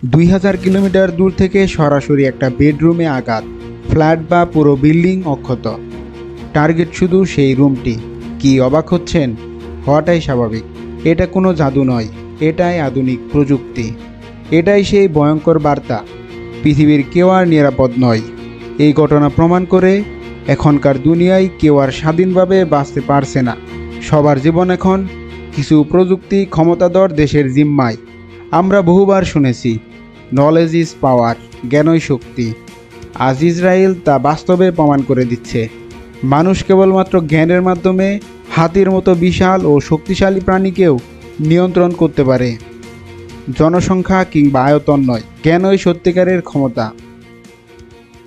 2000 kilometre দূর থেকে সরাসরি একটা বেডরুমে আঘাত, ফ্ল্যাট বা পুরো বিল্ডিং অক্ষত। টার্গেট শুধু সেই রুমটি। কি অবাক হচ্ছেন? হওয়াটাই স্বাভাবিক। এটা কোনো জাদু নয়, এটাই আধুনিক প্রযুক্তি। এটাই সেই ভয়ঙ্কর বার্তা, পৃথিবীর কেউ আর নিরাপদ নয়। এই ঘটনা প্রমাণ করে এখনকার দুনিয়ায় কেউ আর স্বাধীনভাবে বাঁচতে পারছে না। সবার জীবন এখন কিছু প্রযুক্তি ক্ষমতাধর দেশের জিম্মায়। আমরা বহুবার শুনেছি, নলেজ ইজ পাওয়ার, জ্ঞানই শক্তি। আজ ইসরায়েল তা বাস্তবে প্রমাণ করে দিচ্ছে। মানুষ কেবলমাত্র জ্ঞানের মাধ্যমে হাতির মতো বিশাল ও শক্তিশালী প্রাণীকেও নিয়ন্ত্রণ করতে পারে। জনসংখ্যা কিংবা আয়তন নয়, জ্ঞানই সত্যিকারের ক্ষমতা।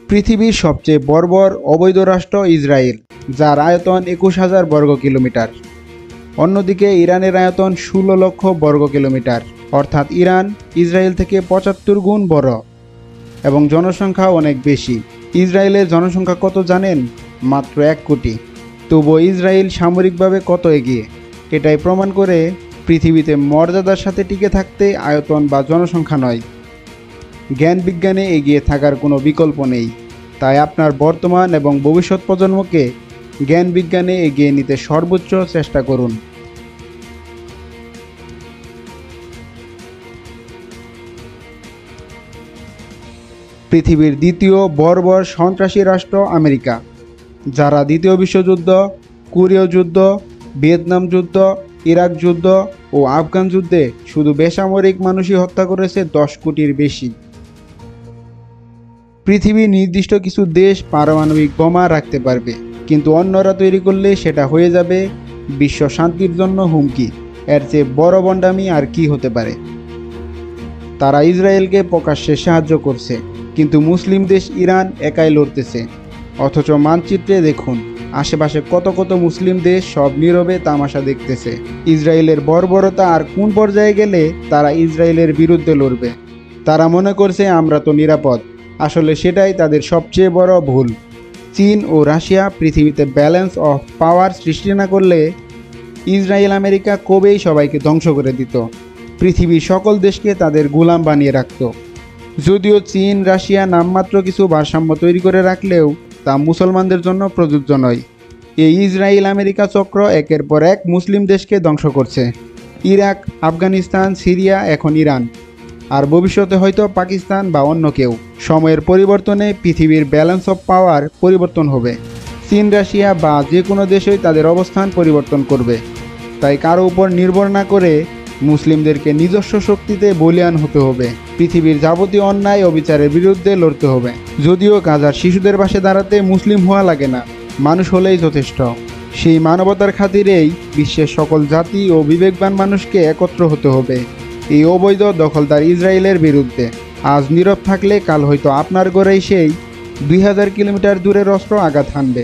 পৃথিবীর সবচেয়ে বর্বর অবৈধ রাষ্ট্র ইসরায়েল, যার আয়তন 21,000 বর্গ কিলোমিটার। অন্যদিকে ইরানের আয়তন 16 লক্ষ বর্গ কিলোমিটার, অর্থাৎ ইরান ইসরায়েল থেকে 75 গুণ বড় এবং জনসংখ্যা অনেক বেশি। ইসরায়েলের জনসংখ্যা কত জানেন? মাত্র 1 কোটি। তবুও ইসরায়েল সামরিকভাবে কত এগিয়ে। এটাই প্রমাণ করে পৃথিবীতে মর্যাদার সাথে টিকে থাকতে আয়তন বা জনসংখ্যা নয়, জ্ঞান বিজ্ঞানে এগিয়ে থাকার কোনো বিকল্প নেই। তাই আপনার বর্তমান এবং ভবিষ্যৎ প্রজন্মকে জ্ঞান বিজ্ঞানে এগিয়ে নিতে সর্বোচ্চ চেষ্টা করুন। পৃথিবীর দ্বিতীয় বর্বর সন্ত্রাসী রাষ্ট্র আমেরিকা, যারা দ্বিতীয় বিশ্বযুদ্ধ, কোরীয় যুদ্ধ, ভিয়েতনাম যুদ্ধ, ইরাক যুদ্ধ ও আফগান যুদ্ধে শুধু বেসামরিক মানুষই হত্যা করেছে 10 কোটির বেশি। পৃথিবীর নির্দিষ্ট কিছু দেশ পারমাণবিক বোমা রাখতে পারবে, কিন্তু অন্যরা তৈরি করলে সেটা হয়ে যাবে বিশ্ব শান্তির জন্য হুমকি। এর চেয়ে বড় ভণ্ডামি আর কি হতে পারে? তারা ইসরায়েলকে প্রকাশ্যে সাহায্য করছে, কিন্তু মুসলিম দেশ ইরান একাই লড়তেছে। অথচ মানচিত্রে দেখুন, আশেপাশে কত কত মুসলিম দেশ সব নীরবে তামাশা দেখতেছে। ইসরায়েলের বর্বরতা আর কোন পর্যায়ে গেলে তারা ইসরায়েলের বিরুদ্ধে লড়বে? তারা মনে করছে আমরা তো নিরাপদ। আসলে সেটাই তাদের সবচেয়ে বড় ভুল। চীন ও রাশিয়া পৃথিবীতে ব্যালেন্স অফ পাওয়ার সৃষ্টি না করলে ইসরায়েল আমেরিকা কবেই সবাইকে ধ্বংস করে দিত, পৃথিবীর সকল দেশকে তাদের গোলাম বানিয়ে রাখত। যদিও চীন রাশিয়া নামমাত্র কিছু ভারসাম্য তৈরি করে রাখলেও তা মুসলমানদের জন্য প্রযোজ্য নয়। এই ইসরায়েল আমেরিকা চক্র একের পর এক মুসলিম দেশকে ধ্বংস করছে। ইরাক, আফগানিস্তান, সিরিয়া, এখন ইরান, আর ভবিষ্যতে হয়তো পাকিস্তান বা অন্য কেউ। সময়ের পরিবর্তনে পৃথিবীর ব্যালেন্স অফ পাওয়ার পরিবর্তন হবে। চীন, রাশিয়া বা যে কোনো দেশই তাদের অবস্থান পরিবর্তন করবে। তাই কারো উপর নির্ভর না করে মুসলিমদেরকে নিজস্ব শক্তিতে বলীয়ান হতে হবে। পৃথিবীর যাবতীয় অন্যায় ও বিচারের বিরুদ্ধে লড়তে হবে। যদিও গাজার শিশুদের পাশে দাঁড়াতে মুসলিম হওয়া লাগে না, মানুষ হলেই যথেষ্ট। সেই মানবতার খাতিরেই বিশ্বের সকল জাতি ও বিবেকবান মানুষকে একত্র হতে হবে এই অবৈধ দখলদার ইসরায়েলের বিরুদ্ধে। আজ নীরব থাকলে কাল হয়তো আপনার ঘরেই সেই 2000 কিলোমিটার দূরের অস্ত্র আঘাত হানবে।